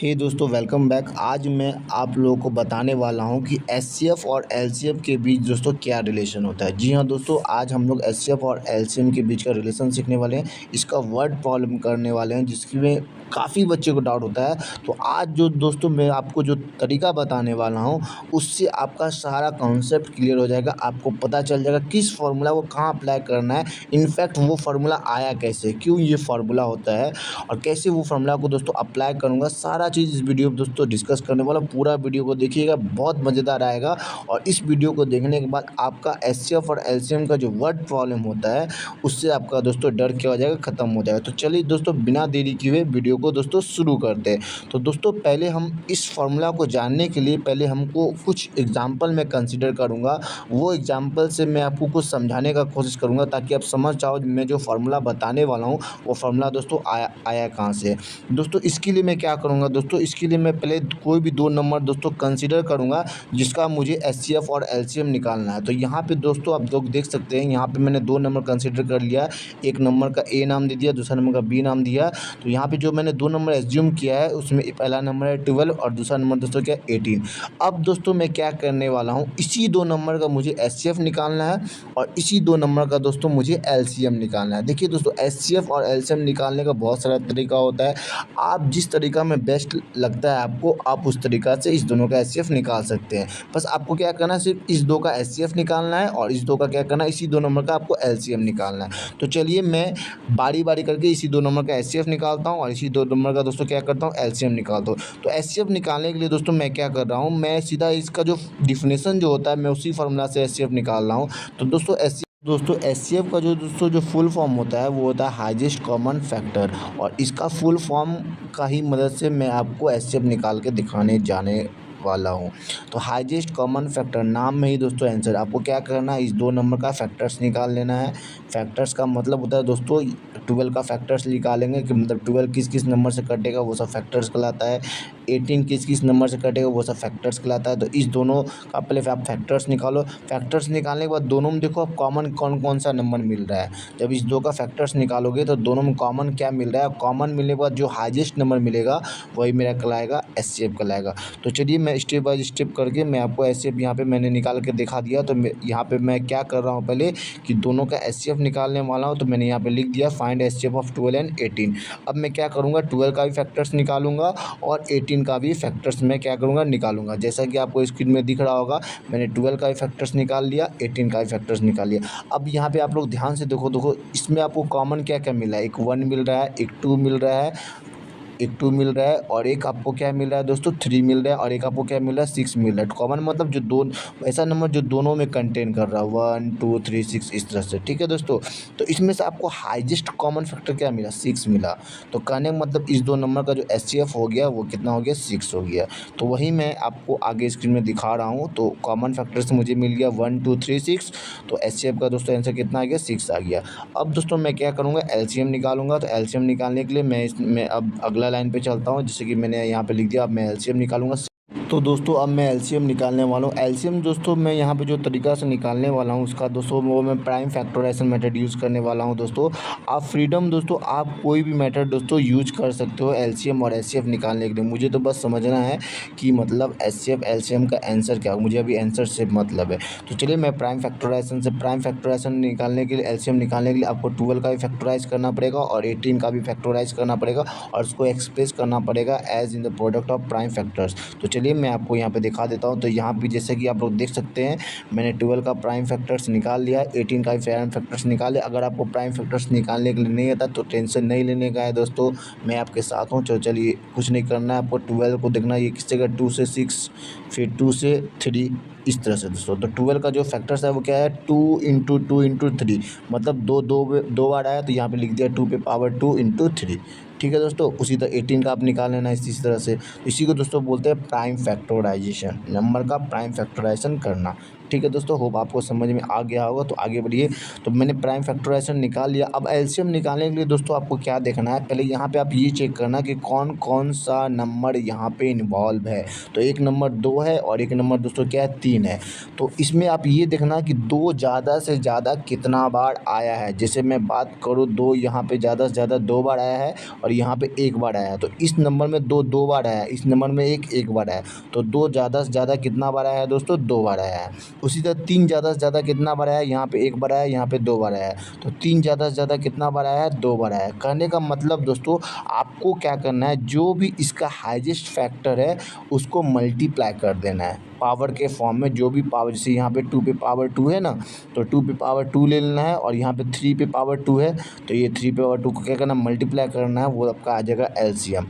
हे दोस्तों, welcome back. आज मैं आप लोगों को बताने वाला हूं कि एचसीएफ और एलसीएम के बीच दोस्तों क्या रिलेशन होता है। जी हाँ दोस्तों, आज हम लोग एचसीएफ और एलसीएम के बीच का रिलेशन सीखने वाले हैं। इसका वर्ड प्रॉब्लम करने वाले हैं जिसकी में काफ़ी बच्चे को डाउट होता है। तो आज जो दोस्तों मैं आपको जो तरीका बताने वाला हूं उससे आपका सारा कॉन्सेप्ट क्लियर हो जाएगा। आपको पता चल जाएगा किस फार्मूला को कहाँ अप्लाई करना है, इनफैक्ट वो फार्मूला आया कैसे, क्यों ये फार्मूला होता है और कैसे वो फार्मूला को दोस्तों अप्लाई करूँगा। सारा चीज़ इस वीडियो में दोस्तों डिस्कस करने वाला। पूरा वीडियो को देखिएगा, बहुत मज़ेदार आएगा। और इस वीडियो को देखने के बाद आपका एचसीएफ और एलसीएम का जो वर्ड प्रॉब्लम होता है उससे आपका दोस्तों डर क्या हो जाएगा, ख़त्म हो जाएगा। तो चलिए दोस्तों, बिना देरी किए वीडियो को दोस्तों शुरू करते हैं। तो दोस्तों पहले हम इस फार्मूला को जानने के लिए पहले हमको कुछ एग्जाम्पल मैं कंसिडर करूँगा। वो एग्जाम्पल से मैं आपको कुछ समझाने का कोशिश करूँगा ताकि आप समझ जाओ मैं जो फार्मूला बताने वाला हूँ वो फार्मूला दोस्तों आया कहाँ से। दोस्तों इसके लिए मैं क्या करूँगा, दोस्तों इसके लिए मैं पहले कोई भी दो नंबर दोस्तों कंसीडर करूँगा जिसका मुझे एचसीएफ और एलसीएम निकालना है। तो यहाँ पे दोस्तों आप लोग देख सकते हैं, यहाँ पे मैंने दो नंबर कंसीडर कर लिया। एक नंबर का ए नाम दे दिया, दूसरा नंबर का बी नाम दिया। तो यहाँ पे जो मैंने दो नंबर एज्यूम किया है उसमें पहला नंबर है 12 और दूसरा नंबर दोस्तों क्या 18। अब दोस्तों मैं क्या करने वाला हूँ, इसी दो नंबर का मुझे एचसीएफ निकालना है और इसी दो नंबर का दोस्तों मुझे एलसीएम निकालना है। देखिए दोस्तों, एचसीएफ और एलसीएम निकालने का बहुत सारा तरीका होता है। आप जिस तरीका में बेस्ट लगता है आपको, आप उस तरीका से इस दोनों का एचसीएफ निकाल सकते हैं। बस आपको क्या करना है, सिर्फ इस दो का एचसीएफ निकालना है और इस दो का क्या करना है, इसी दो नंबर का आपको एलसीएम निकालना है। तो चलिए मैं बारी बारी करके इसी दो नंबर का एचसीएफ निकालता हूँ और इसी दो नंबर का दोस्तों क्या करता हूँ, एलसीएम निकालता हूँ। तो एचसीएफ निकालने के लिए दोस्तों मैं क्या कर रहा हूँ, मैं सीधा इसका जो डिफिनेशन जो होता है मैं उसी फार्मूला से एचसीएफ निकाल रहा हूँ। तो दोस्तों एचसीएफ का जो फुल फॉर्म होता है वो होता है हाईएस्ट कॉमन फैक्टर, और इसका फुल फॉर्म का ही मदद से मैं आपको एचसीएफ निकाल के दिखाने जाने वाला हूँ। तो हाईएस्ट कॉमन फैक्टर, नाम में ही दोस्तों आंसर। आपको क्या करना है, इस दो नंबर का फैक्टर्स निकाल लेना है। फैक्टर्स का मतलब होता है दोस्तों 12 का फैक्टर्स निकालेंगे कि मतलब 12 किस किस नंबर से कटेगा वो सब फैक्टर्स कहलाता है। 18 किस किस नंबर से कटेगा वो सब फैक्टर्स कहलाता है। तो इस दोनों का पहले आप फैक्टर्स निकालो। फैक्टर्स निकालने के बाद दोनों में देखो आप कॉमन कौन कौन सा नंबर मिल रहा है। जब इस दो का फैक्टर्स निकालोगे तो दोनों में कॉमन क्या मिल रहा है, कॉमन मिलने के बाद जो हाईएस्ट नंबर मिलेगा वही मेरा कहलाएगा एचसीएफ कहलाएगा। तो चलिए मैं स्टेप बाय स्टेप करके मैं आपको एचसीएफ यहाँ पे मैंने निकाल के दिखा दिया। तो यहाँ पे मैं क्या कर रहा हूँ पहले कि दोनों का एचसीएफ निकालने वाला हूँ। तो मैंने यहाँ पे लिख दिया फाइंड एचसीएफ ऑफ 12 एंड 18। अब मैं क्या करूँगा, 12 का भी फैक्टर्स निकालूंगा और 18 का भी फैक्टर्स मैं क्या करूँगा, निकालूंगा। जैसा कि आपको स्क्रीन में दिख रहा होगा, मैंने 12 का भी फैक्टर्स निकाल लिया, 18 का भी फैक्टर्स निकाल लिया। अब यहाँ पे आप लोग ध्यान से देखो इसमें आपको कॉमन क्या क्या मिला है, एक 1 मिल रहा है, एक 2 मिल रहा है, एक 2 मिल रहा है और एक आपको क्या मिल रहा है दोस्तों 3 मिल रहा है और एक आपको क्या मिल रहा है 6 मिल रहा है। कॉमन मतलब जो दो ऐसा नंबर जो दोनों में कंटेन कर रहा है 1 2 3 6 इस तरह से, ठीक है दोस्तों। तो इसमें से आपको हाईएस्ट कॉमन फैक्टर क्या मिला, 6 मिला। तो कहने का मतलब इस दो नंबर का जो एचसीएफ हो गया वो कितना हो गया, 6 हो गया। तो वही मैं आपको आगे स्क्रीन में दिखा रहा हूँ। तो कॉमन फैक्टर से मुझे मिल गया 1 2 3 6। तो एचसीएफ का दोस्तों आंसर कितना आ गया, 6 आ गया। अब दोस्तों मैं क्या करूँगा, एलसीएम निकालूंगा। तो एलसीएम निकालने के लिए मैं अब अगला लाइन पे चलता हूँ। जैसे कि मैंने यहाँ पे लिख दिया, अब मैं एलसीएम निकालूंगा। तो दोस्तों अब मैं एलसीएम निकालने वाला हूँ। एलसीएम दोस्तों मैं यहाँ पे जो तरीका से निकालने वाला हूँ उसका दोस्तों वो मैं प्राइम फैक्टराइजेशन मेथड यूज़ करने वाला हूँ। दोस्तों आप फ्रीडम दोस्तों आप कोई भी मेथड दोस्तों यूज कर सकते हो एलसीएम और एचसीएफ निकालने के लिए। मुझे तो बस समझना है कि मतलब एचसीएफ एलसीएम का आंसर क्या हो, मुझे अभी आंसर से मतलब है। तो चलिए मैं प्राइम फैक्टराइजेशन निकालने के लिए, एलसीएम निकालने के लिए आपको 12 का भी फैक्टराइज करना पड़ेगा और 18 का भी फैक्टराइज करना पड़ेगा और उसको एक्सप्रेस करना पड़ेगा as in the product of prime factors. तो चलिए मैं आपको यहाँ पे दिखा देता हूँ। तो यहाँ पे जैसे कि आप लोग देख सकते हैं मैंने 12 का प्राइम फैक्टर्स निकाल लिया, 18 का भी प्राइम फैक्टर्स निकाले। अगर आपको प्राइम फैक्टर्स निकालने के लिए नहीं आता तो टेंशन नहीं लेने का है दोस्तों, मैं आपके साथ हूँ। चलिए कुछ नहीं करना है, आपको 12 को देखना है ये किस जगह 2 से 6 फिर 2 से 3 इस तरह से दोस्तों। तो 12 का जो फैक्टर्स है वो क्या है, 2 इंटू 2 इंटू 3, मतलब दो बार आया तो यहाँ पे लिख दिया 2 पे पावर 2 इंटू 3, ठीक है दोस्तों। उसी तरह 18 का आप निकाल लेना इसी तरह से। इसी को दोस्तों बोलते हैं प्राइम फैक्टराइजेशन, नंबर का प्राइम फैक्टराइजेशन करना, ठीक है दोस्तों, होप आपको समझ में आ गया होगा। तो आगे बढ़िए। तो मैंने प्राइम फैक्टराइजेशन निकाल लिया। अब एलसीएम निकालने के लिए दोस्तों आपको क्या देखना है, पहले यहाँ पे आप ये चेक करना कि कौन कौन सा नंबर यहाँ पे इन्वॉल्व है। तो एक नंबर 2 है और एक नंबर दोस्तों क्या है, 3 है। तो इसमें आप ये देखना कि 2 ज़्यादा से ज़्यादा कितना बार आया है। जैसे मैं बात करूँ, 2 यहाँ पे ज़्यादा से ज़्यादा 2 बार आया है और यहाँ पे 1 बार आया है। तो इस नंबर में 2 बार आया है, इस नंबर में 1 बार आया है। तो 2 ज़्यादा से ज़्यादा कितना बार आया है दोस्तों, 2 बार आया है। उसी तरह 3 ज़्यादा से ज़्यादा कितना बार आया है, यहाँ पे 1 बार आया है, यहाँ पे 2 बार आया है। तो 3 ज़्यादा से ज़्यादा कितना बार आया है, 2 बार आया है। कहने का मतलब दोस्तों आपको क्या करना है, जो भी इसका हाईएस्ट फैक्टर है उसको मल्टीप्लाई कर देना है पावर के फॉर्म में। जो भी पावर, जैसे यहाँ पे 2 पे पावर 2 है ना, तो 2 पे पावर 2 ले लेना है। और यहाँ पे 3 पे पावर 2 है, तो ये 3 पे पावर 2 को क्या करना है, मल्टीप्लाई करना है। वो आपका आ जाएगा एलसीएम।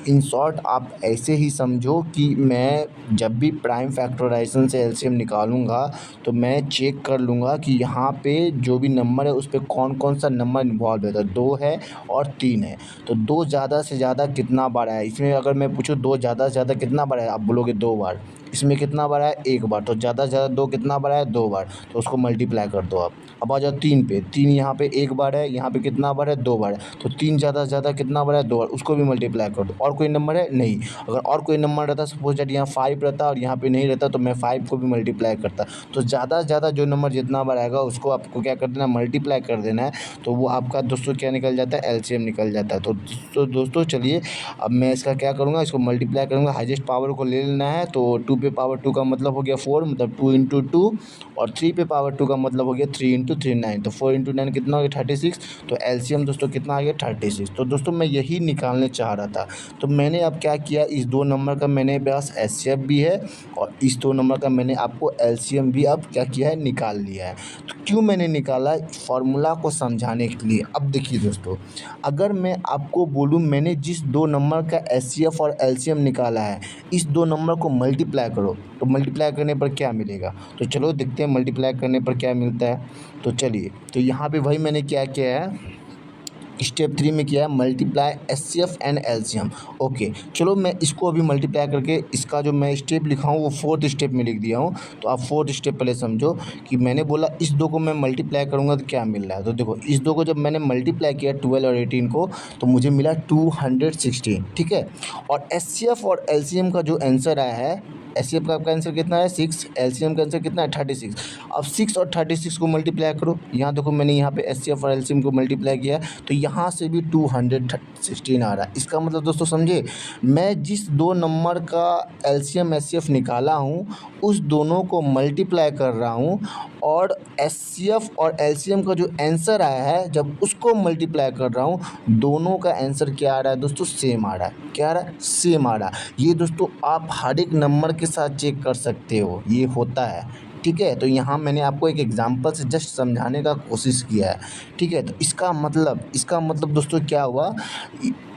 इन शॉर्ट आप ऐसे ही समझो कि मैं जब भी प्राइम फैक्टराइजेशन से एलसीएम निकालूंगा तो मैं चेक कर लूँगा कि यहाँ पे जो भी नंबर है उस पर कौन कौन सा नंबर इन्वॉल्व है। तो 2 है और 3 है। तो 2 ज़्यादा से ज़्यादा कितना बार आया, इसमें अगर मैं पूछूँ 2 ज़्यादा से ज़्यादा कितना बार आया, आप बोलोगे 2 बार। इसमें कितना बार आया, 1 बार। तो ज़्यादा से ज़्यादा 2 कितना बार आया, 2 बार। तो उसको मल्टीप्लाई कर दो आप। अब आ जाओ 3 पे। 3 यहाँ पे 1 बार है, यहाँ पे कितना बार है, 2 बार है। तो 3 ज़्यादा से ज़्यादा कितना बार है, 2 बार। उसको भी मल्टीप्लाई कर दो। और कोई नंबर है नहीं। अगर और कोई नंबर रहता, सपोज दैट यहाँ 5 रहता और यहाँ पे नहीं रहता, तो मैं 5 को भी मल्टीप्लाई करता। तो ज़्यादा से ज़्यादा जो नंबर जितना बार आएगा उसको आपको क्या कर देना है, मल्टीप्लाई कर देना है। तो वो आपका दोस्तों क्या निकल जाता है, एलसीएम निकल जाता है। तो दोस्तों चलिए, अब मैं इसका क्या करूँगा, इसको मल्टीप्लाई करूँगा। हाईएस्ट पावर को ले लेना है। तो 2 पे पावर 2 का मतलब हो गया 4, मतलब 2 × 2। और 3 पे पावर 2 का मतलब हो गया 3 × 3 9। तो 4 × 9 कितना हो गया, 36। तो एलसीएम दोस्तों कितना आ गया, 36। तो दोस्तों मैं यही निकालने चाह रहा था। तो मैंने अब क्या किया, इस 2 नंबर का मैंने पास एचसीएफ भी है और इस 2 नंबर का मैंने आपको एलसीएम भी अब क्या किया है, निकाल लिया है। तो क्यों मैंने निकाला, फार्मूला को समझाने के लिए। अब देखिए दोस्तों, अगर मैं आपको बोलूँ मैंने जिस 2 नंबर का एचसीएफ और एलसीएम निकाला है, इस 2 नंबर को मल्टीप्लाई करो, तो मल्टीप्लाई करने पर क्या मिलेगा। तो चलो देखते हैं मल्टीप्लाई करने पर क्या मिलता है। तो चलिए, तो यहाँ पे भाई मैंने क्या किया है, स्टेप 3 में किया है multiply HCF and LCM. Okay, चलो मैं इसको अभी मल्टीप्लाई करके इसका जो मैं स्टेप लिखा हूँ वो 4th स्टेप में लिख दिया हूँ। तो आप 4th स्टेप पहले समझो कि मैंने बोला इस 2 को मैं मल्टीप्लाई करूँगा तो क्या मिल रहा है। तो देखो, इस 2 को जब मैंने मल्टीप्लाई किया 12 और 18 को, तो मुझे मिला 216। ठीक है। और एचसीएफ और एलसीएम का जो आंसर आया है, एचसीएफ का आपका आंसर कितना है, 6। एलसीएम का आंसर कितना है, 36। अब 6 और 36 को मल्टीप्लाई करो। यहाँ देखो मैंने यहाँ पे एचसीएफ और एलसीएम को मल्टीप्लाई किया, तो यहाँ से भी 216 आ रहा है। इसका मतलब दोस्तों समझे, मैं जिस 2 नंबर का एलसीएम एचसीएफ निकाला हूँ उस दोनों को मल्टीप्लाई कर रहा हूँ। और एचसीएफ और एलसीएम का जो आंसर आया है जब उसको मल्टीप्लाई कर रहा हूँ, दोनों का आंसर क्या आ रहा है दोस्तों, सेम आ रहा है। क्या आ रहा है, सेम आ रहा है। ये दोस्तों आप हर एक नंबर के साथ चेक कर सकते हो, ये होता है। ठीक है। तो यहाँ मैंने आपको एक एग्जांपल से जस्ट समझाने का कोशिश किया है। ठीक है। तो इसका मतलब दोस्तों क्या हुआ,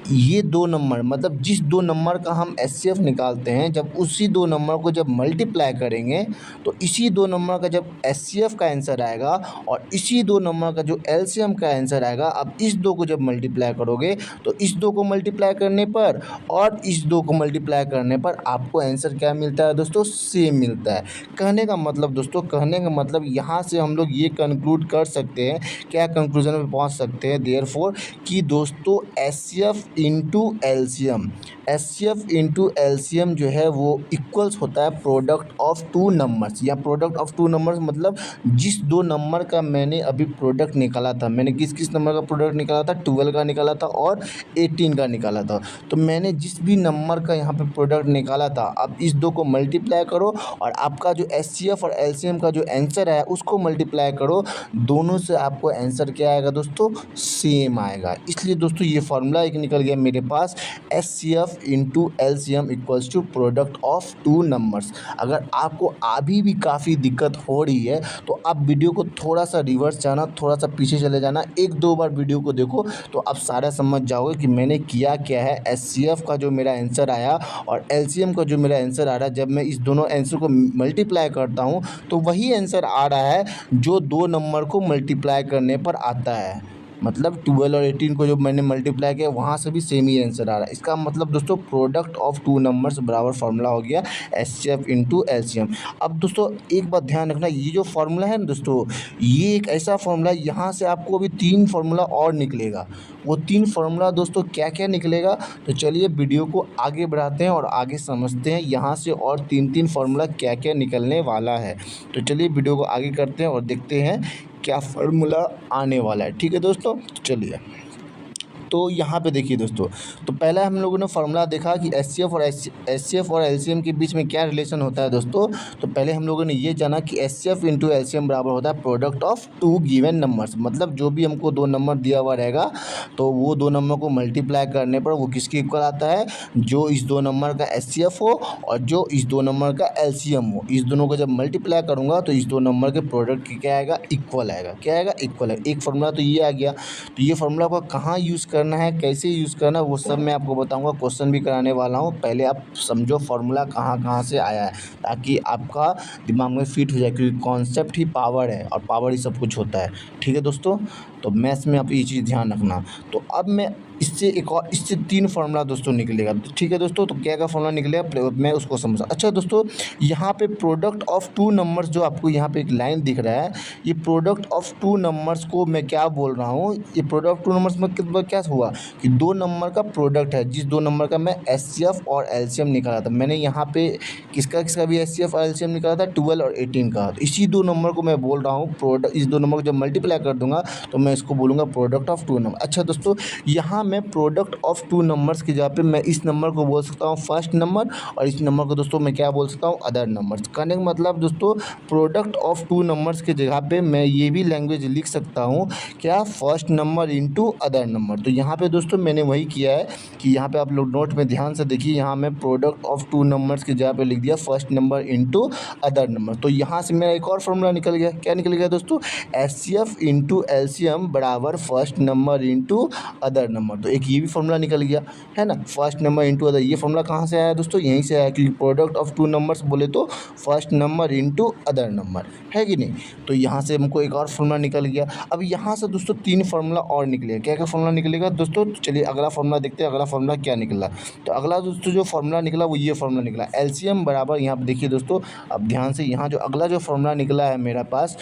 ये 2 नंबर, मतलब जिस 2 नंबर का हम एचसीएफ निकालते हैं, जब उसी 2 नंबर को जब मल्टीप्लाई करेंगे तो इसी 2 नंबर का जब एचसीएफ का आंसर आएगा और इसी 2 नंबर का जो एलसीएम का आंसर आएगा, अब इस 2 को जब मल्टीप्लाई करोगे तो इस 2 को मल्टीप्लाई करने पर और इस 2 को मल्टीप्लाई करने पर आपको आंसर क्या मिलता है दोस्तों, सेम मिलता है। कहने का मतलब दोस्तों, कहने का मतलब यहाँ से हम लोग ये कंक्लूड कर सकते हैं, क्या कंक्लूजन में पहुँच सकते हैं, देयरफॉर कि दोस्तों HCF into LCM, HCF into LCM जो है वो इक्वल्स होता है प्रोडक्ट ऑफ 2 नंबर्स। या प्रोडक्ट ऑफ 2 नंबर्स मतलब जिस 2 नंबर का मैंने अभी प्रोडक्ट निकाला था, मैंने किस नंबर का प्रोडक्ट निकाला था, 12 का निकाला था और 18 का निकाला था। तो मैंने जिस भी नंबर का यहाँ पे प्रोडक्ट निकाला था, अब इस 2 को मल्टीप्लाई करो और आपका जो एचसीएफ और एलसीएम का जो आंसर है उसको मल्टीप्लाई करो, दोनों से आपको आंसर क्या आएगा दोस्तों, सेम आएगा। इसलिए दोस्तों ये फार्मूला एक निकल गया मेरे पास, HCF into LCM equals to product of 2 numbers. अगर आपको अभी भी काफ़ी दिक्कत हो रही है तो आप वीडियो को थोड़ा सा रिवर्स जाना, थोड़ा सा पीछे चले जाना, 1-2 बार वीडियो को देखो तो आप सारा समझ जाओगे कि मैंने किया क्या है। एचसीएफ का जो मेरा आंसर आया और एलसीएम का जो मेरा आंसर आ रहा है, जब मैं इस दोनों आंसर को मल्टीप्लाई करता हूँ तो वही आंसर आ रहा है जो 2 नंबर को मल्टीप्लाई करने पर आता है। मतलब 12 और 18 को जो मैंने मल्टीप्लाई किया वहाँ से भी सेम ही आंसर आ रहा है। इसका मतलब दोस्तों प्रोडक्ट ऑफ टू नंबर्स बराबर फार्मूला हो गया एचसीएफ इंटू एलसीएम। अब दोस्तों एक बात ध्यान रखना, ये जो फार्मूला है ना दोस्तों, ये एक ऐसा फार्मूला, यहाँ से आपको अभी 3 फार्मूला और निकलेगा। वो 3 फार्मूला दोस्तों क्या क्या निकलेगा, तो चलिए वीडियो को आगे बढ़ाते हैं और आगे समझते हैं यहाँ से और 3 फार्मूला क्या क्या निकलने वाला है। तो चलिए वीडियो को आगे करते हैं और देखते हैं क्या फार्मूला आने वाला है। ठीक है दोस्तों, चलिए। तो यहाँ पे देखिए दोस्तों, तो पहला हम लोगों ने फार्मूला देखा कि एचसीएफ और एलसीएम के बीच में क्या रिलेशन होता है दोस्तों। तो पहले हम लोगों ने ये जाना कि एचसीएफ इंटू एलसीएम बराबर होता है product of two given numbers. मतलब जो भी हमको 2 नंबर दिया हुआ रहेगा तो वो 2 नंबर को मल्टीप्लाई करने पर वो किसके इक्वल आता है, जो इस 2 नंबर का एचसीएफ हो और जो इस 2 नंबर का एलसीएम हो। इस दोनों को जब मल्टीप्लाई करूँगा तो इस 2 नंबर के प्रोडक्ट की क्या आएगा, इक्वल आएगा। क्या आएगा, इक्वल है। एक फार्मूला तो ये आ गया। तो ये फार्मूला को कहाँ यूज़ करना है, कैसे यूज़ करना है, वो सब मैं आपको बताऊंगा, क्वेश्चन भी कराने वाला हूँ। पहले आप समझो फार्मूला कहाँ कहाँ से आया है, ताकि आपका दिमाग में फिट हो जाए, क्योंकि कॉन्सेप्ट ही पावर है और पावर ही सब कुछ होता है। ठीक है दोस्तों, तो मैथ्स में आप ये चीज़ ध्यान रखना। तो अब मैं इससे 3 फार्मूला दोस्तों निकलेगा। ठीक है दोस्तों, तो क्या क्या फार्मूला निकलेगा मैं उसको समझा। अच्छा दोस्तों, यहाँ पे प्रोडक्ट ऑफ टू नंबर्स जो आपको यहाँ पे एक लाइन दिख रहा है, ये प्रोडक्ट ऑफ टू नंबर्स को मैं क्या बोल रहा हूँ, ये प्रोडक्ट ऑफ टू नंबर्स में क्या हुआ कि 2 नंबर का प्रोडक्ट है। जिस 2 नंबर का मैं एचसीएफ और एलसीएम निकाला था, मैंने यहाँ पे किसका किसका भी एचसीएफ और एलसीएम निकाला था, 12 और 18 का। तो इसी 2 नंबर को मैं बोल रहा हूँ प्रोडक्ट, इस 2 नंबर को जब मल्टीप्लाई कर दूंगा तो मैं इसको बोलूँगा प्रोडक्ट ऑफ टू नंबर। अच्छा दोस्तों, यहाँ मैं प्रोडक्ट ऑफ टू नंबर्स की जगह पे मैं इस नंबर को बोल सकता हूँ फर्स्ट नंबर, और इस नंबर को दोस्तों मैं क्या बोल सकता हूँ, अदर नंबर्स। कहने का मतलब दोस्तों, प्रोडक्ट ऑफ टू नंबर्स की जगह पे मैं ये भी लैंग्वेज लिख सकता हूँ, क्या, first number into other number. तो यहाँ पे दोस्तों मैंने वही किया है कि यहाँ पे आप लोग नोट में ध्यान से देखिए, यहाँ मैं प्रोडक्ट ऑफ टू नंबर्स की जगह पे लिख दिया first number into other number. तो यहाँ से मेरा एक और फॉर्मूला निकल गया। क्या निकल गया दोस्तों, एचसीएफ इंटू एलसीएम बराबर first number into other number. तो एक ये भी फॉर्मूला निकल गया है ना, फर्स्ट नंबर इंटू अदर। ये फॉर्मूला कहाँ से आया दोस्तों, यहीं से आया, क्योंकि प्रोडक्ट ऑफ टू नंबर्स बोले तो first number into other number है कि नहीं। तो यहाँ से हमको एक और फॉर्मूला निकल गया। अब यहाँ से दोस्तों 3 फार्मूला और निकलेगा। क्या क्या फार्मूला निकलेगा दोस्तों, चलिए अगला फार्मूला देखते हैं, अगला फार्मूला क्या निकला। तो अगला दोस्तों जो फार्मूला निकला वो ये फार्मूला निकला, एलसीएम बराबर, यहाँ पर देखिए दोस्तों, अब ध्यान से, यहाँ जो अगला जो फार्मूला निकला है मेरा पास,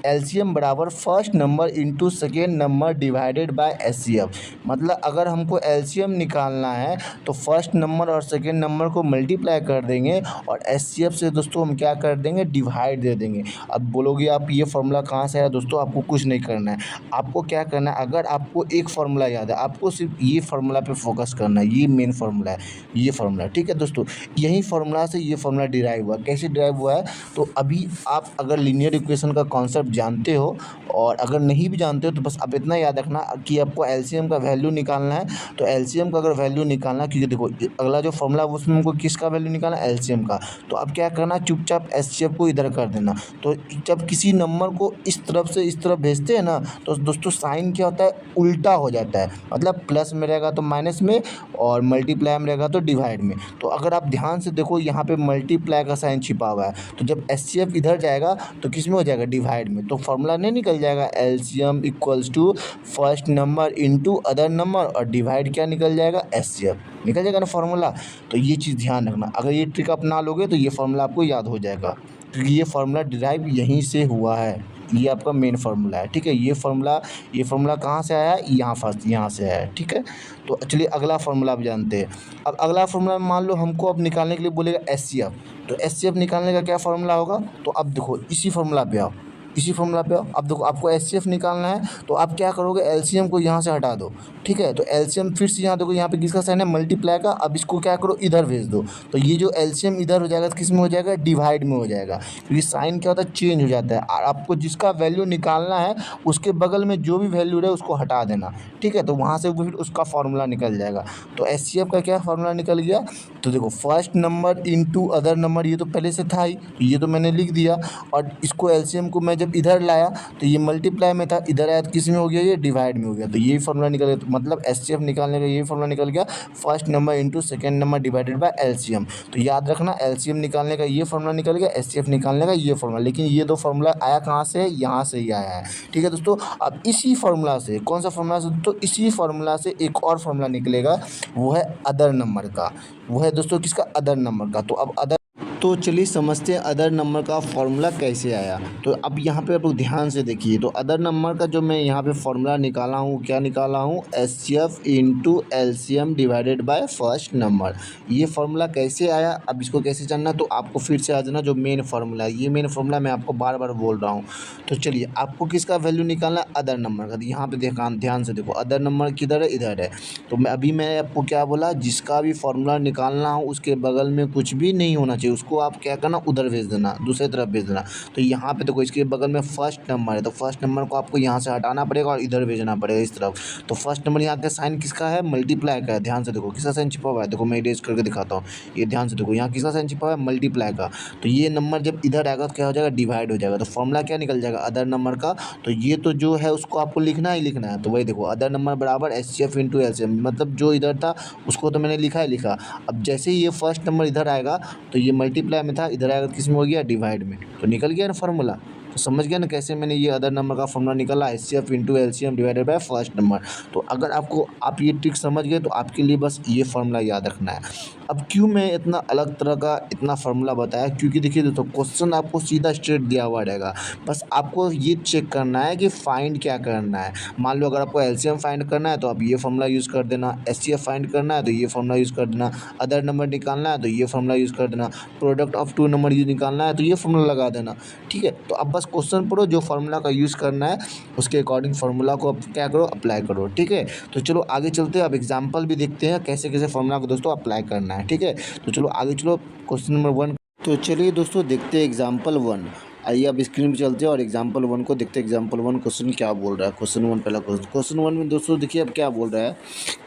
एलसीएम बराबर first number into second number divided by HCF. मतलब अगर हमको एलसीएम निकालना है तो फर्स्ट नंबर और सेकेंड नंबर को मल्टीप्लाई कर देंगे और एचसीएफ से दोस्तों हम क्या कर देंगे, डिवाइड दे देंगे। अब बोलोगे आप ये फार्मूला कहाँ से आया दोस्तों, आपको कुछ नहीं करना है। आपको क्या करना है, अगर आपको एक फार्मूला याद है, आपको सिर्फ ये फार्मूला पे फोकस करना है, ये मेन फार्मूला है, ये फार्मूला। ठीक है दोस्तों, यही फार्मूला से ये फार्मूला डिराइव हुआ। कैसे डिराइव हुआ है, तो अभी आप अगर लीनियर इक्वेशन का कॉन्सेप्ट जानते हो, और अगर नहीं भी जानते हो तो बस आप इतना याद रखना कि आपको एलसीएम का वैल्यू निकालना है। तो एलसीएम का अगर वैल्यू निकालना, क्योंकि देखो अगला जो फॉर्मूला है उसमें हमको किसका वैल्यू निकालना है, एलसीएम का। तो अब क्या करना, चुपचाप एचसीएफ को इधर कर देना। तो जब किसी नंबर को इस तरफ से इस तरफ भेजते हैं ना, तो दोस्तों साइन क्या होता है, उल्टा हो जाता है। मतलब प्लस में रहेगा तो माइनस में, और मल्टीप्लाई में रहेगा तो डिवाइड में। तो अगर आप ध्यान से देखो, यहाँ पे मल्टीप्लाई का साइन छिपा हुआ है, तो जब एचसीएफ इधर जाएगा तो किस में हो जाएगा, डिवाइड में। तो फार्मूला नहीं निकल जाएगा, LCM equals to first number into other number, और डिवाइड क्या निकल जाएगा, एचसीएफ निकल जाएगा ना फार्मूला। तो ये चीज़ ध्यान रखना, अगर ये ट्रिक अपना लोगे तो ये फार्मूला आपको याद हो जाएगा, क्योंकि ये फार्मूला डिराइव यहीं से हुआ है। ये आपका मेन फार्मूला है। ठीक है, ये फार्मूला कहाँ से आया है, यहाँ से आया है। ठीक है, तो चलिए अगला फार्मूला आप जानते हैं। अब अगला फार्मूला मान लो हमको अब निकालने के लिए बोलेगा एचसीएफ। तो एचसीएफ निकालने का क्या फार्मूला होगा, तो अब देखो इसी फार्मूला पे आओ, इसी फार्मूला पे आओ। अब देखो आपको एचसीएफ निकालना है, तो आप क्या करोगे, एलसीएम को यहाँ से हटा दो। ठीक है, तो एलसीएम फिर से यहाँ देखो, यहाँ पे किसका साइन है, मल्टीप्लाई का। अब इसको क्या करो, इधर भेज दो। तो ये जो एलसीएम इधर हो जाएगा तो किस में हो जाएगा, डिवाइड में हो जाएगा, क्योंकि साइन क्या होता है, चेंज हो जाता है। और आपको जिसका वैल्यू निकालना है उसके बगल में जो भी वैल्यू रहे उसको हटा देना। ठीक है, तो वहाँ से फिर उसका फार्मूला निकल जाएगा। तो एचसीएफ का क्या फार्मूला निकल गया, तो देखो first number into other number, ये तो पहले से था ही, तो ये तो मैंने लिख दिया। और इसको एलसीएम को मैं जब जब इधर लाया तो ये मल्टीप्लाई में था, इधर आया तो किस में हो गया, ये डिवाइड में हो गया। तो ये फार्मूला निकल गया। तो मतलब एचसीएफ निकालने का ये फार्मूला निकल गया, first number into second number divided by LCM. तो याद रखना, एलसीएम निकालने का ये फार्मूला निकल गया, एचसीएफ निकालने का ये फार्मूला। लेकिन ये दो फार्मूला आया कहाँ से, यहाँ से ही आया है। ठीक है दोस्तों, अब इसी फार्मूला से, कौन सा फार्मूला से, तो इसी फार्मूला से एक और फार्मूला निकलेगा, वो है अदर नंबर का। वो है दोस्तों किसका, अदर नंबर का। तो अब अदर, तो चलिए समझते हैं अदर नंबर का फार्मूला कैसे आया। तो अब यहाँ पे आप लोग ध्यान से देखिए। तो अदर नंबर का जो मैं यहाँ पे फार्मूला निकाला हूँ, क्या निकाला हूँ, HCF into LCM divided by first number. ये फार्मूला कैसे आया, अब इसको कैसे जानना, तो आपको फिर से आ जाना जो मेन फार्मूला है। ये मेन फार्मूला मैं आपको बार बार बोल रहा हूँ। तो चलिए, आपको किसका वैल्यू निकालना है, अदर नंबर का। तो यहाँ पे ध्यान से देखो, अदर नंबर किधर है, इधर है। तो मैं आपको क्या बोला, जिसका भी फार्मूला निकालना हो उसके बगल में कुछ भी नहीं होना चाहिए, उसको आप क्या करना, उधर भेज देना, दूसरी तरफ भेज देना। तो यहाँ पे देखो, इसके बगल में फर्स्ट नंबर है, तो फर्स्ट नंबर को आपको यहाँ से हटाना पड़ेगा और इधर भेजना पड़ेगा, इस तरफ। तो फर्स्ट नंबर यहाँ का साइन किसका है, मल्टीप्लाई का है। ध्यान से देखो किसका साइन छिपा हुआ है, देखो मैं इरेज करके दिखाता हूँ। ये ध्यान से देखो, यहाँ किसका साइन छिपा हुआ है, मल्टीप्लाई का। तो ये नंबर जब इधर आएगा तो क्या हो जाएगा, डिवाइड हो जाएगा। तो फॉर्मूला क्या निकल जाएगा, अदर नंबर का। तो ये तो जो है उसको आपको लिखना ही लिखना है। तो वही देखो, अदर नंबर बराबर एचसीएफ इंटू एलसीएम, मतलब जो इधर था उसको तो मैंने लिखा ही लिखा। अब जैसे ही ये फर्स्ट नंबर इधर आएगा, तो ये मल्टीप्लाई में था, इधर आएगा तो किस में हो गया, डिवाइड में। तो निकल गया ना फार्मूला। तो समझ गया ना कैसे मैंने ये अदर नंबर का फार्मूला निकाला, HCF into LCM divided by first number. तो अगर आपको आप ये ट्रिक समझ गए तो आपके लिए बस ये फार्मूला याद रखना है। अब क्यों मैं इतना अलग तरह का इतना फार्मूला बताया, क्योंकि देखिए दोस्तों, क्वेश्चन आपको सीधा स्ट्रेट दिया हुआ रहेगा, बस आपको ये चेक करना है कि फाइंड क्या करना है। मान लो अगर आपको एलसीएम फाइंड करना है तो आप ये फार्मूला यूज़ कर देना, एचसीएफ फाइंड करना है तो ये फार्मूला यूज़ कर देना, अदर नंबर निकालना है तो ये फार्मूला यूज़ कर देना, प्रोडक्ट ऑफ टू नंबर निकालना है तो ये फार्मूला लगा देना। ठीक है, तो अब बस क्वेश्चन पढ़ो, जो फार्मूला का यूज़ करना है उसके अकॉर्डिंग फार्मूला को क्या करो, अप्लाई करो। ठीक है, तो चलो आगे चलते हैं, अब एग्जाम्पल भी देखते हैं कैसे कैसे फार्मूला को दोस्तों अप्लाई करना है। ठीक है, तो चलो आगे चलो, क्वेश्चन नंबर 1। तो चलिए दोस्तों देखते हैं एग्जाम्पल 1। आइए अब स्क्रीन पे चलते हैं और एग्जाम्पल 1 को देखते हैं। एग्जाम्पल 1 क्वेश्चन क्या बोल रहा है। क्वेश्चन 1 पहला क्वेश्चन 1 में दोस्तों देखिए अब क्या बोल रहा है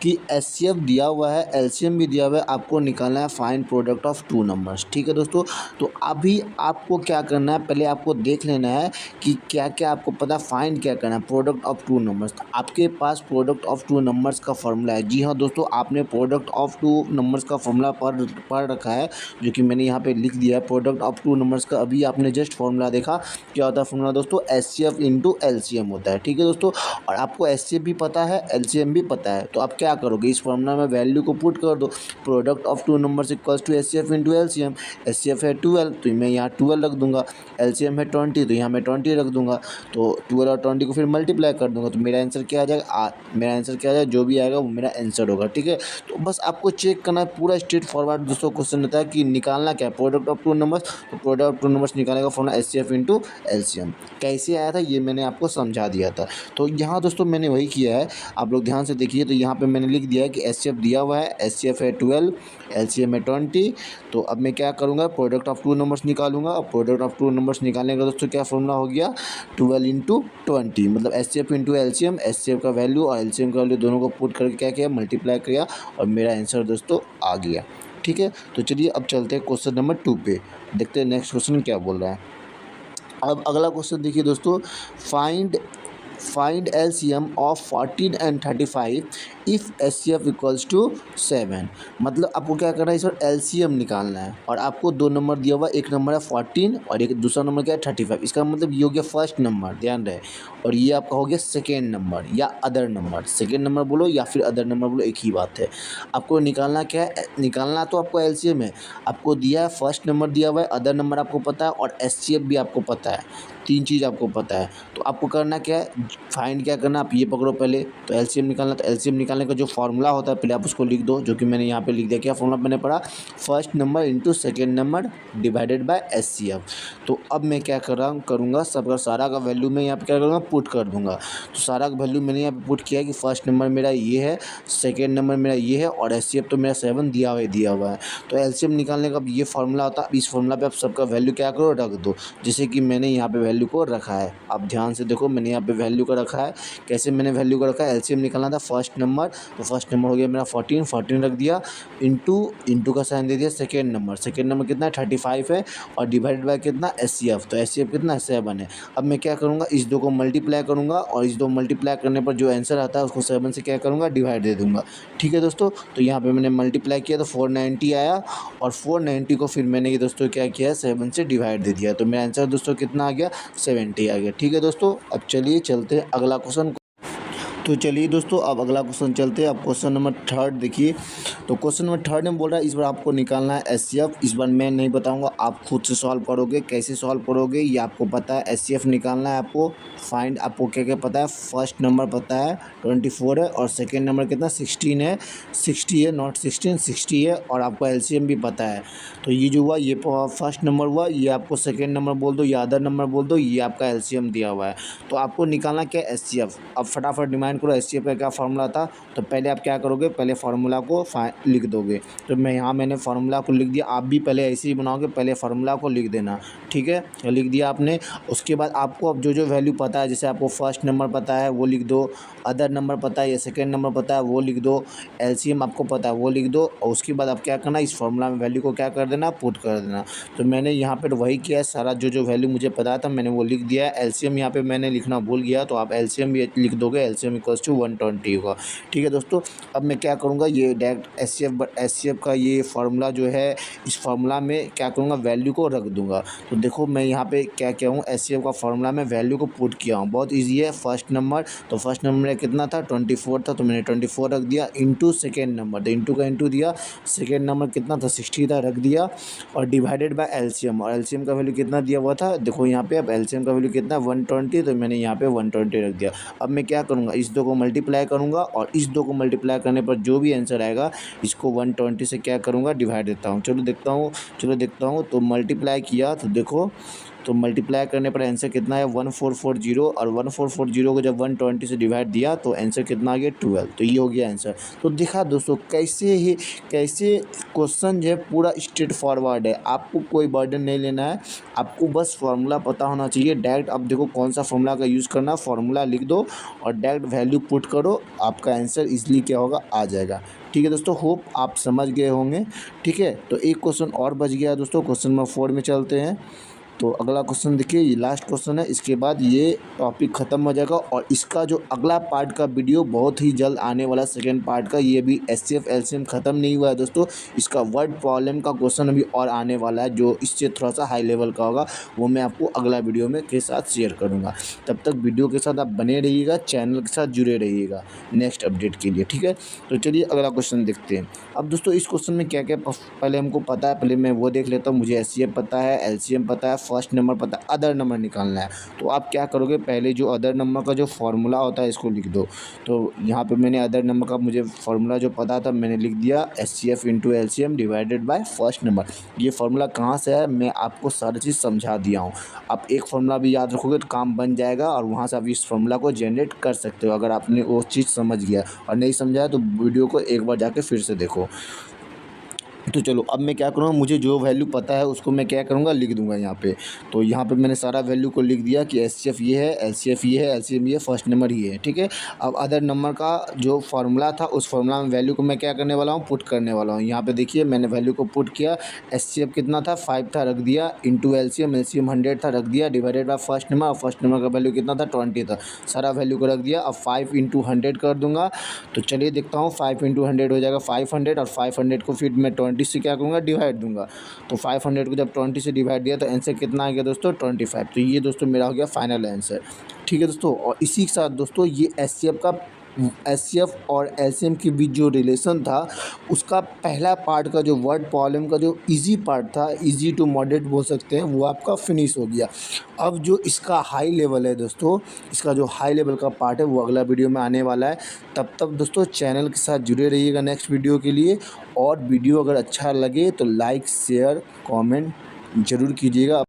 कि एचसीएफ दिया हुआ है, एलसीएम भी दिया हुआ है, आपको निकालना है find product of two numbers. ठीक है दोस्तों, तो अभी आपको क्या करना है, पहले आपको देख लेना है कि क्या क्या आपको पता, फाइंड क्या करना है, प्रोडक्ट ऑफ टू नंबर्स। तो आपके पास प्रोडक्ट ऑफ टू नंबर्स का फॉर्मूला है। जी हाँ दोस्तों, आपने प्रोडक्ट ऑफ टू नंबर्स का फॉर्मूला पढ़ रखा है, जो कि मैंने यहाँ पे लिख दिया है। प्रोडक्ट ऑफ टू नंबर्स का अभी आपने जस्ट फॉर्मूला देखा, क्या होता है फॉर्मूला दोस्तों, एचसीएफ इंटू एलसीएम होता है। ठीक है दोस्तों, और आपको एचसीएफ भी पता है, एलसीएम भी पता है। तो आप क्या करोगे, इस फॉर्मूला में वैल्यू को पुट कर दो, product of two numbers equals to HCF into LCM. HCF है 12, तो मैं यहाँ 12 रख दूंगा। एलसीएम है 20, तो यहाँ मैं 20 रख दूंगा। तो 12 और 20 को फिर मल्टीप्लाई कर दूंगा, तो मेरा आंसर क्या आ जाएगा, मेरा आंसर क्या आ जाएगा, जो भी आएगा वो मेरा आंसर होगा। ठीक है, तो बस आपको चेक करना है, पूरा स्ट्रेट फॉरवर्ड दोस्तों क्वेश्चन रहता है कि निकालना क्या है, प्रोडक्ट ऑफ टू नंबर्स। तो प्रोडक्ट ऑफ टू नंबर्स निकालने का फॉर्मूला एचसीएफ इंटू एलसीएम। कैसे आया था ये मैंने आपको समझा दिया था। तो यहाँ दोस्तों मैंने वही किया है, आप लोग ध्यान से देखिए। तो यहाँ पे मैंने लिख दिया है कि एचसीएफ दिया हुआ है, एचसीएफ है 12, एलसीएम है 20। तो अब मैं क्या करूँगा, प्रोडक्ट ऑफ टू नंबर्स निकालूंगा। और प्रोडक्ट ऑफ टू नंबर्स निकालने का दोस्तों क्या फॉर्मूला हो गया, 12 इंटू 20, मतलब एचसीएफ इंटू एलसीएम। एचसीएफ का वैल्यू और एलसीएम का वैल्यू दोनों को पुट करके क्या किया, मल्टीप्लाई किया, और मेरा आंसर दोस्तों आ गया। ठीक है, तो चलिए अब चलते हैं क्वेश्चन नंबर 2 पे, देखते हैं नेक्स्ट क्वेश्चन क्या बोल रहा है। अब अगला क्वेश्चन देखिए दोस्तों, find LCM of 14 and 35 if HCF equals to 7। मतलब आपको क्या करना है, इस पर एलसीएम निकालना है। और आपको दो नंबर दिया हुआ, एक नंबर है 14 और एक दूसरा नंबर क्या है 35। इसका मतलब ये हो गया फर्स्ट नंबर, ध्यान रहे, और ये आपका हो गया सेकेंड नंबर या अदर नंबर। सेकेंड नंबर बोलो या फिर अदर नंबर बोलो, एक ही बात है। आपको निकालना क्या है, निकालना तो आपको एलसीएम है। आपको दिया है फर्स्ट नंबर दिया हुआ है, अदर नंबर आपको पता है, और एचसीएफ भी आपको पता है। तीन चीज़ आपको पता है। तो आपको करना क्या है, फाइंड क्या करना, आप ये पकड़ो पहले। तो एलसीएम निकालना, तो एलसीएम निकालने का जो फार्मूला होता है पहले आप उसको लिख दो, जो कि मैंने यहाँ पे लिख दिया। क्या फार्मूला मैंने पढ़ा, first number into second number divided by HCF. तो अब मैं क्या करूँगा, सबका सारा का वैल्यू मैं यहाँ पे क्या करूँगा, पुट कर दूँगा। तो सारा का वैल्यू मैंने यहाँ पे पुट किया है कि फर्स्ट नंबर मेरा ये है, सेकेंड नंबर मेरा ये है, और एचसीएफ तो मेरा 7 दिया हुआ है। तो एलसीएम निकालने का ये फार्मूला होता है। इस फार्मूला पे आप सबका वैल्यू क्या करो, रख दो। जैसे कि मैंने यहाँ पे वैल्यू को रखा है। आप ध्यान से देखो, मैंने यहाँ पे वैल्यू को रखा है। कैसे मैंने वैल्यू को रखा है, एलसीएम निकालना था फर्स्ट नंबर, तो फर्स्ट नंबर हो गया मेरा 14 रख दिया, इंटू का साइन दे दिया सेकेंड नंबर कितना है 35 है, और डिवाइडेड बाय कितना एचसीएफ, तो एचसीएफ कितना 7 है। अब मैं क्या करूँगा, इस दो को मल्टीप्लाई करूँगा और इस दो मल्टीप्लाई करने पर जो आंसर आता है उसको 7 से क्या करूँगा, डिवाइड दे दूँगा। ठीक है दोस्तों, तो यहाँ पे मैंने मल्टीप्लाई किया तो 490 आया, और 490 को फिर मैंने ये दोस्तों क्या किया, 7 से डिवाइड दे दिया, तो मेरा आंसर दोस्तों कितना आ गया, 70 आ गया। ठीक है दोस्तों, अब चलिए चलते हैं अगला क्वेश्चन। तो चलिए दोस्तों, अब अगला क्वेश्चन चलते हैं। अब क्वेश्चन नंबर 3 देखिए। तो क्वेश्चन नंबर 3 में बोल रहा है इस बार आपको निकालना है एचसीएफ। इस बार मैं नहीं बताऊंगा, आप खुद से सॉल्व करोगे। कैसे सॉल्व करोगे ये आपको पता है। एचसीएफ निकालना है आपको। फाइंड, आपको क्या क्या पता है, फर्स्ट नंबर पता है 24 है, और सेकेंड नंबर कितना 16 है, 60 है, नॉट 16 60 है, और आपको एलसीएम भी पता है। तो ये जो हुआ ये फर्स्ट नंबर हुआ, ये आपको सेकेंड नंबर बोल दो या अदर नंबर बोल दो, ये आपका एलसीएम दिया हुआ है। तो आपको निकालना क्या है, एचसीएफ। अब फटाफट डिमांड करो एचसीएफ का क्या फार्मूला था। तो पहले आप क्या करोगे, पहले फार्मूला को लिख दोगे। तो मैंने फार्मूला को लिख दिया, आप भी पहले ऐसे ही बनाओगे, पहले फार्मूला को लिख देना। ठीक है, लिख दिया आपने। उसके बाद आपको अब जो वैल्यू पता है, जैसे आपको फर्स्ट नंबर पता है वो लिख दो, अदर नंबर पता है या सेकेंड नंबर पता है वो लिख दो, एलसीएम आपको पता है वो लिख दो, और उसके बाद आप क्या करना, इस फार्मूला में वैल्यू को क्या कर देना, पुट कर देना। तो मैंने यहाँ पर वही किया है, सारा जो वैल्यू मुझे पता था मैंने वो लिख दिया है। एलसीएम यहाँ पे मैंने लिखना भूल गया, तो आप एलसीएम भी लिख दोगे, एलसीएम इक्वल्स टू 120 होगा। ठीक है दोस्तों, अब मैं क्या करूँगा, ये डायरेक्ट एचसीएफ का ये फार्मूला जो है, इस फार्मूला में क्या करूँगा, वैल्यू को रख दूँगा। तो देखो मैं यहाँ पे क्या किया हूँ, एचसीएफ का फार्मूला में वैल्यू को पुट किया हूँ। बहुत ईजी है। फर्स्ट नंबर, तो फर्स्ट नंबर में कितना था 24 था, तो मैंने 24 रख दिया, इंटू सेकेंड नंबर, तो इंटू का इंटू दिया, सेकेंड नंबर कितना था 60 था, रख दिया, और डिवाइडेड बाय एलसीएम, और एलसीएम का वैल्यू कितना दिया हुआ था, देखो यहाँ पे। अब एलसीएम का वैल्यू कितना 120, तो मैंने यहाँ पे 120 रख दिया। अब मैं क्या करूँगा, इस दो को मल्टीप्लाई करूँगा, और इस दो को मल्टीप्लाई करने पर जो भी आंसर आएगा इसको 120 से क्या करूँगा, डिवाइड देता हूँ। चलो देखता हूँ। तो मल्टीप्लाई किया तो देखो, तो मल्टीप्लाई करने पर आंसर कितना है 1440, और 1440 को जब 120 से डिवाइड दिया तो आंसर कितना आ गया 12। तो ये हो गया आंसर। तो देखा दोस्तों कैसे क्वेश्चन जो है पूरा स्ट्रेट फॉरवर्ड है। आपको कोई बर्डन नहीं लेना है, आपको बस फार्मूला पता होना चाहिए। डायरेक्ट अब देखो कौन सा फार्मूला का यूज़ करना, फार्मूला लिख दो और डायरेक्ट वैल्यू पुट करो, आपका आंसर इजली क्या होगा, आ जाएगा। ठीक है दोस्तों, होप आप समझ गए होंगे। ठीक है, तो एक क्वेश्चन और बच गया दोस्तों, क्वेश्चन नंबर 4 में चलते हैं। तो अगला क्वेश्चन देखिए, ये लास्ट क्वेश्चन है, इसके बाद ये टॉपिक ख़त्म हो जाएगा, और इसका जो अगला पार्ट का वीडियो बहुत ही जल्द आने वाला, सेकंड पार्ट का। ये भी एचसीएफ एलसीएम ख़त्म नहीं हुआ है दोस्तों, इसका वर्ड प्रॉब्लम का क्वेश्चन अभी और आने वाला है, जो इससे थोड़ा सा हाई लेवल का होगा, वो मैं आपको अगला वीडियो में के साथ शेयर करूँगा। तब तक वीडियो के साथ आप बने रहिएगा, चैनल के साथ जुड़े रहिएगा नेक्स्ट अपडेट के लिए। ठीक है, तो चलिए अगला क्वेश्चन देखते हैं। अब दोस्तों इस क्वेश्चन में क्या क्या पहले हमको पता है, पहले मैं वो देख लेता हूँ। मुझे एचसीएफ पता है, एलसीएम पता है, फर्स्ट नंबर पता है, अदर नंबर निकालना है। तो आप क्या करोगे, पहले जो अदर नंबर का जो फार्मूला होता है इसको लिख दो। तो यहाँ पे मैंने अदर नंबर का मुझे फार्मूला जो पता था मैंने लिख दिया, HCF into LCM divided by first number. ये फार्मूला कहाँ से है मैं आपको सारी चीज़ समझा दिया हूँ। आप एक फार्मूला भी याद रखोगे तो काम बन जाएगा, और वहाँ से आप इस फार्मूला को जनरेट कर सकते हो, अगर आपने वो चीज़ समझ गया। और नहीं समझाया तो वीडियो को एक बार जाके फिर से देखो। तो चलो अब मैं क्या करूँगा, मुझे जो वैल्यू पता है उसको मैं क्या करूँगा, लिख दूँगा यहाँ पे। तो यहाँ पे मैंने सारा वैल्यू को लिख दिया कि एचसीएफ ये है, एलसीएफ ये है, एलसीएम ये, फर्स्ट नंबर ये है। ठीक है, अब अदर नंबर का जो फार्मूला था उस फार्मूला में वैल्यू को मैं क्या करने वाला हूँ, पुट करने वाला हूँ। यहाँ पे देखिए मैंने वैल्यू को पुट किया, एचसीएफ कितना था 5 था, रख दिया, इंटू एलसीएम 100 था, रख दिया, डिवाइडेड बाय फर्स्ट नंबर, और फर्स्ट नंबर का वैल्यू कितना था 20 था, सारा वैल्यू को रख दिया। अब 5 इंटू 100 कर दूँगा। तो चलिए देखता हूँ, 5 इंटू 100 हो जाएगा 500, और 500 को फिर मैं 20 से क्या करूँगा, डिवाइड दूंगा। तो 500 को जब 20 से डिवाइड दिया तो आंसर कितना आ गया दोस्तों 25। तो ये दोस्तों मेरा हो गया फाइनल आंसर। ठीक है दोस्तों, और इसी के साथ दोस्तों ये एचसीएफ और एलसीएम के बीच जो रिलेशन था उसका पहला पार्ट का जो वर्ड प्रॉब्लम का जो इजी पार्ट था, इजी टू मॉडरेट बोल सकते हैं, वो आपका फिनिश हो गया। अब जो इसका हाई लेवल है दोस्तों, इसका जो हाई लेवल का पार्ट है वो अगला वीडियो में आने वाला है। तब तक दोस्तों चैनल के साथ जुड़े रहिएगा नेक्स्ट वीडियो के लिए, और वीडियो अगर अच्छा लगे तो लाइक शेयर कमेंट ज़रूर कीजिएगा।